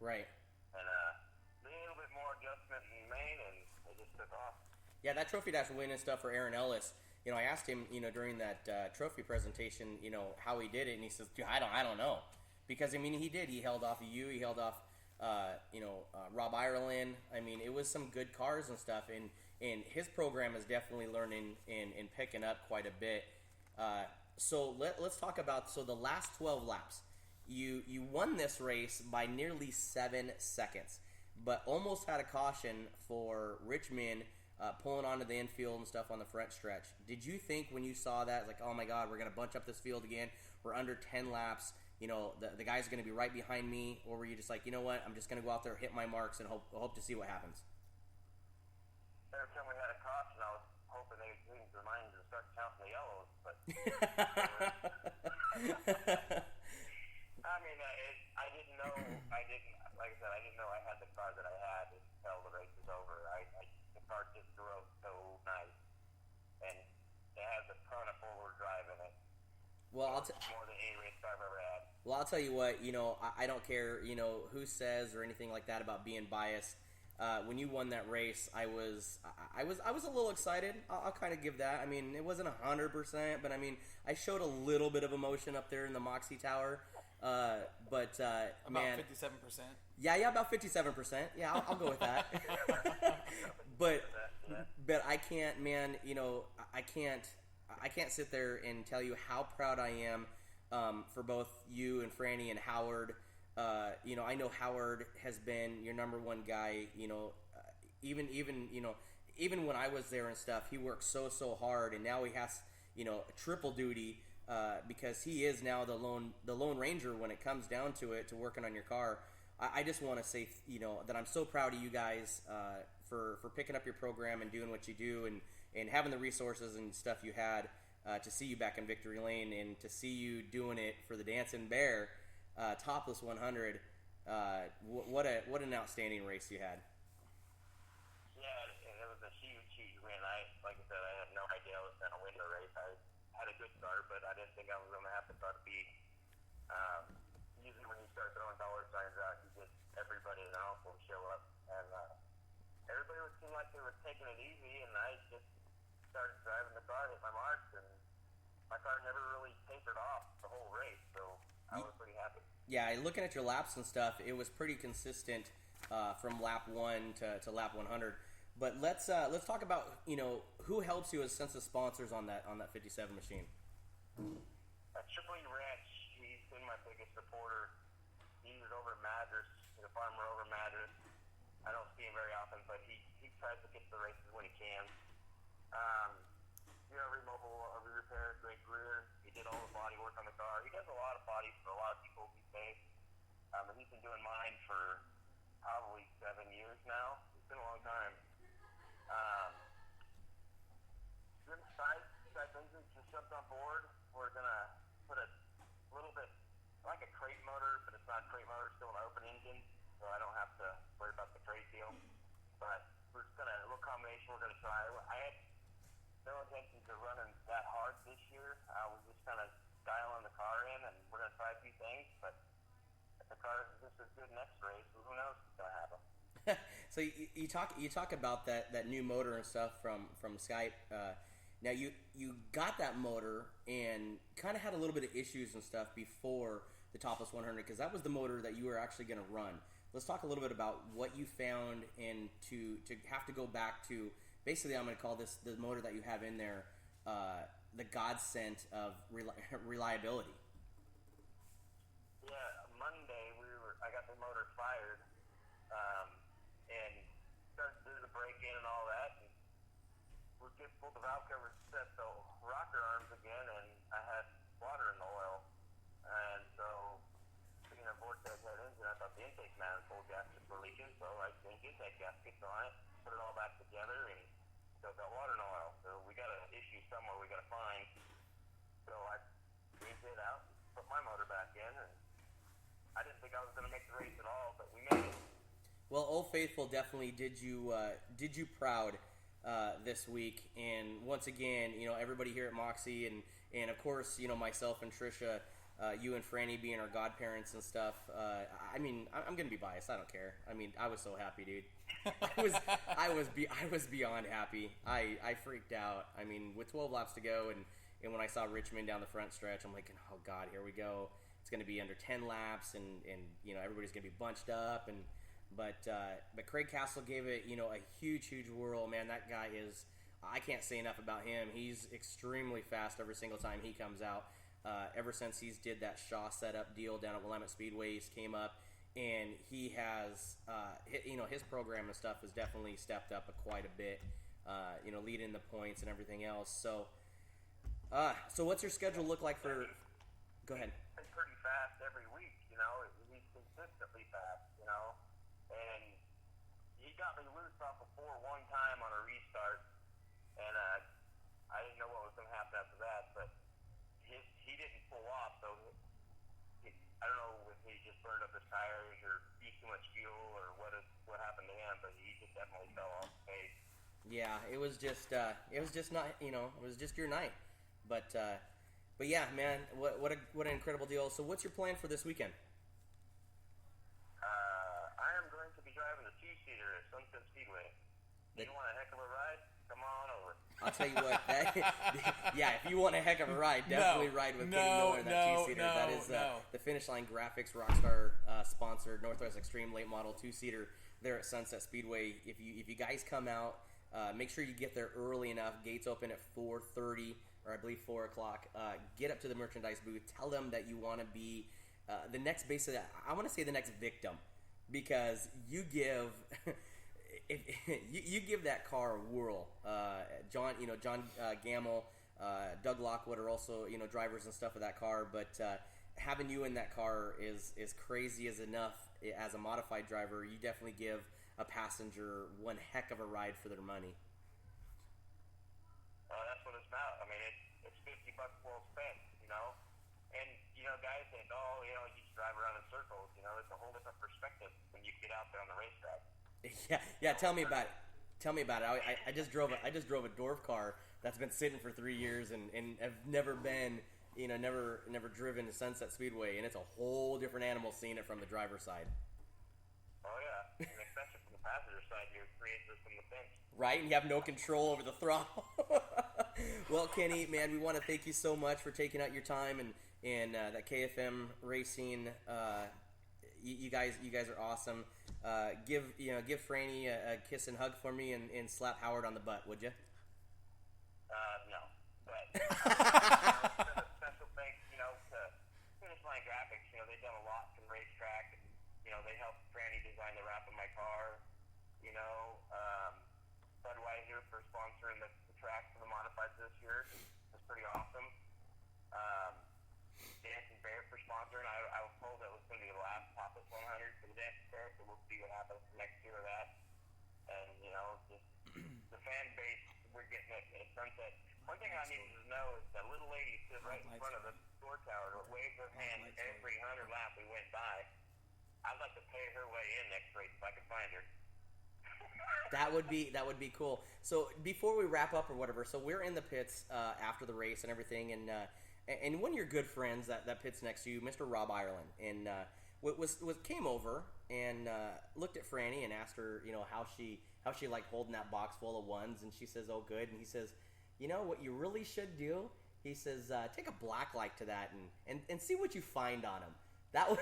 Right. And a little bit more adjustment in Maine, and it just took off. Yeah, that trophy dash win and stuff for Aaron Ellis. I asked him, during that trophy presentation, how he did it, and he says, "Dude, I don't know," because he did. He held off you. He held off, Rob Ireland. It was some good cars and stuff, and his program is definitely learning and picking up quite a bit. So let's talk about the last 12 laps. You won this race by nearly 7 seconds, but almost had a caution for Richmond. Pulling onto the infield and stuff on the front stretch. Did you think when you saw that, like, oh my God, we're going to bunch up this field again, we're under 10 laps, the guy's going to be right behind me, or were you just like, you know what, I'm just going to go out there, hit my marks, and hope to see what happens? Every time we had a caution, I was hoping they would change their minds and start counting the yellows, but I didn't know, like I said, I didn't know I had the car that I had until the race was over. The car just drove so nice, and it has a ton of forward drive in it. Well, more than any race car I've ever had. Well, I'll tell you what, I don't care, who says or anything like that about being biased. When you won that race, I was a little excited. I'll kind of give that. It wasn't 100%, but I showed a little bit of emotion up there in the Moxie Tower. About man, 57%. Yeah, about 57%. Yeah, I'll go with that. but I can't, man. I can't sit there and tell you how proud I am for both you and Franny and Howard. I know Howard has been your number one guy. Even when I was there and stuff, he worked so hard, and now he has triple duty. Because he is now the lone ranger when it comes down to it, to working on your car. I just want to say, that I'm so proud of you guys for picking up your program and doing what you do, and having the resources and stuff you had to see you back in victory lane, and to see you doing it for the Dancing Bear Topless 100. What an outstanding race you had. Yeah, it was a huge win. Like I said, I had no idea I was going to win the race. I had a good start, but I didn't think I was going to have to start to beat. Usually when you start throwing dollar signs out, you get everybody in the house will show up, and everybody would seem like they were taking it easy, and I just started driving the car, hit my marks, and my car never really tapered off the whole race, so I was pretty happy. Yeah, looking at your laps and stuff, it was pretty consistent from lap 1 to lap 100. But let's talk about who helps you as sense of sponsors on that 57 machine. Triple E Ranch, he's been my biggest supporter. He's over at Madras, the farmer over at Madras. I don't see him very often, but he tries to get to the races when he can. Remobile repair, Greg Greer. He did all the body work on the car. He does a lot of bodies for a lot of people these days. And he's been doing mine for probably 7 years now. It's been a long time. Jim Side Engines just jumped on board. We're going to put a little bit like a crate motor, but it's not a crate motor, it's still an open engine, so I don't have to worry about the crate deal. But we're just going to, a little combination we're going to try. I had no intentions of running that hard this year. I was just kind of dialing the car in, and we're going to try a few things, but if the car is just as good next race, who knows what's going to happen. So you talk about that new motor and stuff from Skype. Now you got that motor and kind of had a little bit of issues and stuff before the Topless 100, because that was the motor that you were actually going to run. Let's talk a little bit about what you found, and to have to go back to, basically I'm going to call this the motor that you have in there, the godsend of reliability. Yeah, Monday I got the motor fired, and started to do the break-in and all that, and we just pulled the valve cover, set the rocker arms again, and I had water in the oil, and so being a vortex head engine, I thought the intake manifold gaskets were leaking, so I changed intake gaskets on it, put it all back together, and still got water in the oil. So we got an issue somewhere we got to find. So I changed it out, put my motor back in, and I didn't think I was going to make the race at all, but we made it. Well, Old Faithful definitely did you proud this week, and once again, everybody here at Moxie, and of course, myself and Trisha, you and Franny being our godparents and stuff. I mean, I'm gonna be biased. I don't care. I mean, I was so happy, dude. I was beyond happy. I freaked out. I mean, with 12 laps to go, and when I saw Richmond down the front stretch, I'm like, oh God, here we go. It's gonna be under 10 laps, and you know, everybody's gonna be bunched up, but Craig Castle gave it, you know, a huge whirl. Man, that guy is. I can't say enough about him. He's extremely fast every single time he comes out. Ever since he's did that Shaw setup deal down at Willamette Speedway, he's came up, and he has, you know, his program and stuff has definitely stepped up quite a bit. You know, leading the points and everything else. So what's your schedule look like for? Go ahead. He's pretty fast every week. You know, he's consistently fast. You know, and he got me loose off of 4 one time on a restart, and I didn't know what was going to happen after that, but. He didn't pull off, so I don't know if he just burned up his tires or used too much fuel or what happened to him, but he just definitely fell off the pace. Yeah, it was just not, you know, it was just your night, but yeah, man, what an incredible deal. So what's your plan for this weekend? I am going to be driving the 2-seater at Sunset Speedway. You want a heck of a ride? Come on over. I'll tell you what, yeah, if you want a heck of a ride, definitely ride with Kenny Miller in that 2-seater. That is the Finish Line Graphics Rockstar sponsored NorthWest Extreme late model 2-seater there at Sunset Speedway. If you guys come out, make sure you get there early enough. Gates open at 4:30 or I believe 4 o'clock. Get up to the merchandise booth. Tell them that you want to be the next I want to say the next victim, because you give. You give that car a whirl. John Gamble, Doug Lockwood are also, you know, drivers and stuff of that car, but having you in that car is crazy as enough. As a modified driver, you definitely give a passenger one heck of a ride for their money. That's what it's about. I mean, it's $50 well spent, you know. And you know, guys think, oh, you know, you just drive around in circles. You know, it's a whole different perspective when you get out there on the racetrack. Yeah. Tell me about it. I just drove a Dorf car that's been sitting for 3 years and have never been, you know, never driven to Sunset Speedway, and it's a whole different animal seeing it from the driver's side. Oh yeah, and especially from the passenger side, you're creating this from the fence. Right, and you have no control over the throttle. Well, Kenny, man, we want to thank you so much for taking out your time and that KFM Racing. You guys are awesome. Give Franny a kiss and hug for me and slap Howard on the butt, would you? No, but a special thanks, you know, to Finish Line Graphics. You know, they've done a lot for the racetrack. You know, they helped Franny design the wrap of my car. You know, Budweiser for sponsoring the track for the modifieds this year. It's pretty awesome. Dancing Bear for sponsoring. I was told that was going to be the last Topless 100 for the Dancing Bear, so we'll see what happens next year of that. And, you know, just the fan base we're getting at Sunset. One thing I need to know is that little lady stood right in front of the store tower and waved her hand every 100 lap we went by. I'd like to pay her way in next race if I could find her. That would be cool. So before we wrap up or whatever, so we're in the pits after the race and everything, and one of your good friends that pits next to you, Mr. Rob Ireland, and came over and looked at Franny and asked her, you know, how she liked holding that box full of ones, and she says, oh, good. And he says, you know what you really should do? He says, take a black light to that and see what you find on him. That was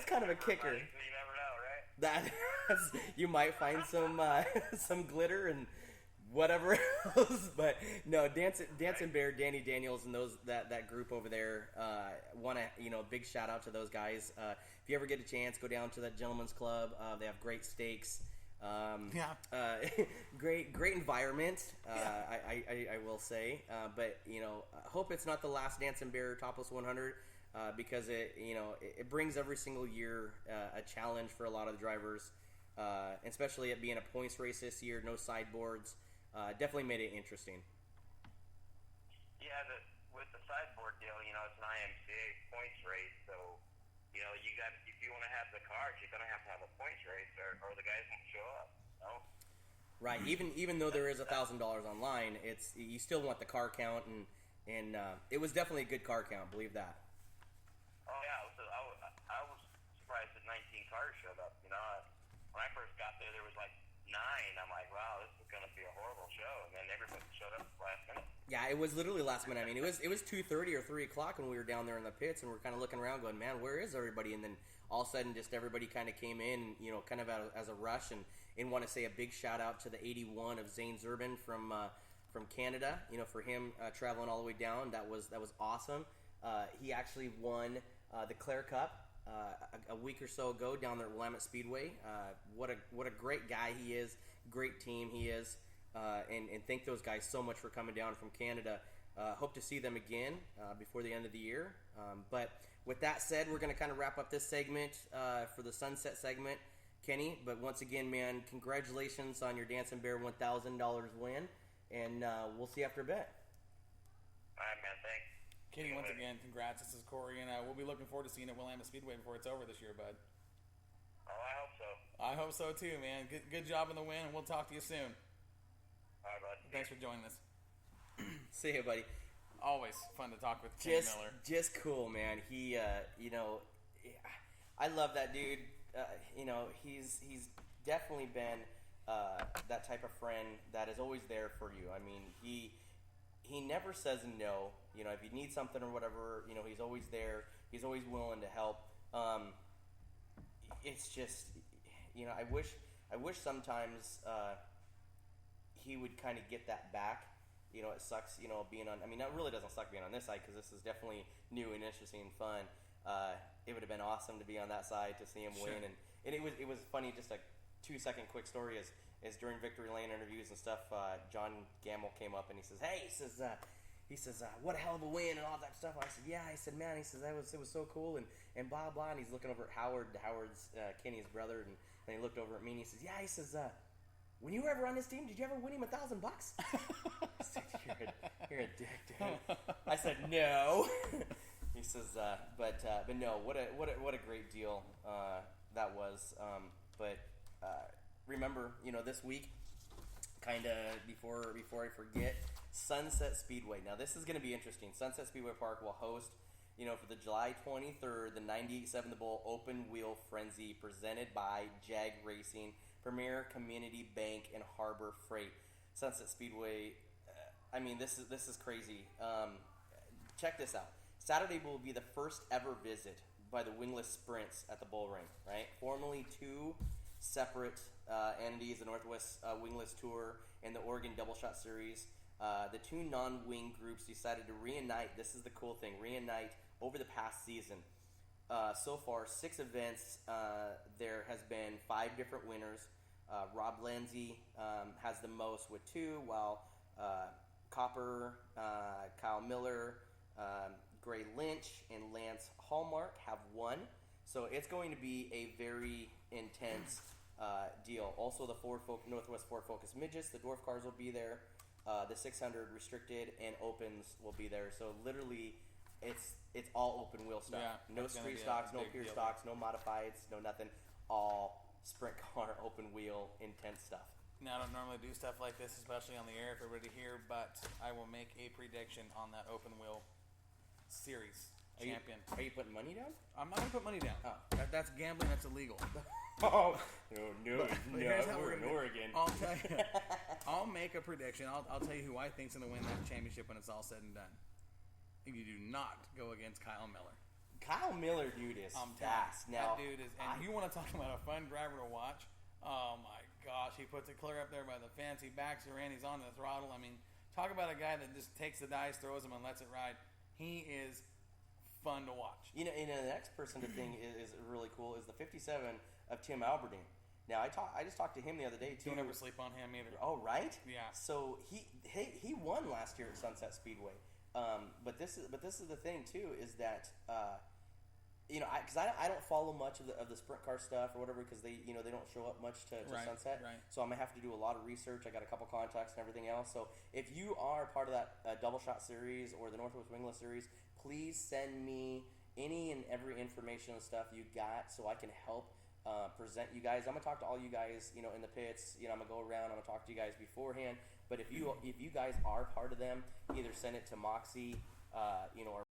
kind of a kicker. You never know, right? You might find some glitter and whatever else, but no, Dancing Bear, Danny Daniels, and that group over there. Want to, you know, big shout out to those guys. If you ever get a chance, go down to that Gentleman's Club. They have great steaks. Great environment. I will say, but you know, hope it's not the last Dancing Bear Topless 100. Because it brings every single year a challenge for a lot of the drivers, especially it being a points race this year, no sideboards. Definitely made it interesting. Yeah, with the sideboard deal, you know, it's an IMCA points race, so you know, if you want to have the cars, you're gonna have a points race, or the guys won't show up. You know? Right. Even though there is $1,000 online, you still want the car count, and it was definitely a good car count. Believe that. Oh yeah, I was surprised that 19 cars showed up. You know, when I first got there, there was like 9. I'm like, wow, this is going to be a horrible show, and then everybody showed up last minute. Yeah, it was literally last minute. I mean, it was 2:30 or 3 o'clock when we were down there in the pits, and we're kind of looking around, going, man, where is everybody? And then all of a sudden, just everybody kind of came in, you know, kind of as a rush, and want to say a big shout out to the 81 of Zane Zurban from Canada. You know, for him traveling all the way down, that was awesome. He actually won the Clare Cup a week or so ago down there at Willamette Speedway. What a great guy he is, great team he is, and thank those guys so much for coming down from Canada. Hope to see them again before the end of the year. But with that said, we're going to kind of wrap up this segment for the Sunset segment, Kenny. But once again, man, congratulations on your Dancing Bear $1,000 win, and we'll see you after a bit. All right, man, thanks. Kenny, once again, congrats. This is Corey, and we'll be looking forward to seeing you at Willamette Speedway before it's over this year, bud. Oh, I hope so. I hope so too, man. Good job in the win, and we'll talk to you soon. All right, bud. Thanks for joining us. See you, buddy. Always fun to talk with Kenny Miller. Just cool, man. He, you know, I love that dude. You know, he's definitely been that type of friend that is always there for you. I mean, he never says no. You know, if you need something or whatever, you know, he's always there. He's always willing to help. It's just, you know, I wish sometimes he would kind of get that back. You know, it sucks, you know, being on, I mean, it really doesn't suck being on this side because this is definitely new and interesting and fun. It would have been awesome to be on that side to see him win. And it was funny, just a 2-second quick story is during Victory Lane interviews and stuff, John Gamble came up and he says, hey, he says, what a hell of a win and all that stuff. I said, yeah. I said, man, he says, it was so cool and blah, blah. And he's looking over at Howard's Kenny's brother, and he looked over at me and he says, yeah, he says, when you were ever on this team, did you ever win him $1,000? I said, you're a dick, dude. I said, no. He says, but no, what a great deal that was. But remember, you know, this week, kind of before I forget, Sunset Speedway. Now this is going to be interesting. Sunset Speedway Park will host, you know, for the July 23rd, the 98.7 The Bull Open Wheel Frenzy presented by Jag Racing, Premier Community Bank, and Harbor Freight. Sunset Speedway. I mean, this is crazy. Check this out. Saturday will be the first ever visit by the wingless sprints at the Bull Ring. Right, formerly 2 separate entities, the NorthWest Wingless Tour and the Oregon Double Shot Series. The 2 non-wing groups decided to reunite. This is the cool thing. Reunite over the past season. So far, 6 events. There has been 5 different winners. Rob Lindsay has the most with 2, while Copper, Kyle Miller, Gray Lynch, and Lance Hallmark have 1. So it's going to be a very intense deal. Also, the NorthWest Ford Focus Midgets, the Dwarf Cars will be there. The 600 Restricted and Opens will be there. So literally, it's all open wheel stuff. Yeah, no street stocks, no pure stocks, no modifieds, no nothing. All sprint car, open wheel, intense stuff. Now, I don't normally do stuff like this, especially on the air for everybody to hear, but I will make a prediction on that open wheel series champion. Are you putting money down? I'm not going to put money down. Oh. That's gambling. That's illegal. Oh, no, here's how we're in Oregon. I'll tell you. I'll make a prediction. I'll tell you who I think's going to win that championship when it's all said and done. You do not go against Kyle Miller. Kyle Miller, dude, is fast. Now, that dude is, and you want to talk about a fun driver to watch? Oh my gosh, he puts it clear up there by the fence. He backs her in. He's on the throttle. I mean, talk about a guy that just takes the dice, throws them, and lets it ride. He is fun to watch. You know, the next person to think is really cool is the 57 of Tim Alberding. Now, I just talked to him the other day too. Don't ever sleep on him either. Oh, right? Yeah. So he won last year at Sunset Speedway. But this is the thing too, is that you know, because I don't follow much of the sprint car stuff or whatever, because they don't show up much to Sunset. Right. So I'm gonna have to do a lot of research. I got a couple contacts and everything else. So if you are part of that double shot series or the Northwest Wingless series, please send me any and every information and stuff you got so I can help present you guys. I'm gonna talk to all you guys, you know, in the pits. You know, I'm gonna go around. I'm gonna talk to you guys beforehand. But if you guys are part of them, either send it to Moxie, you know, or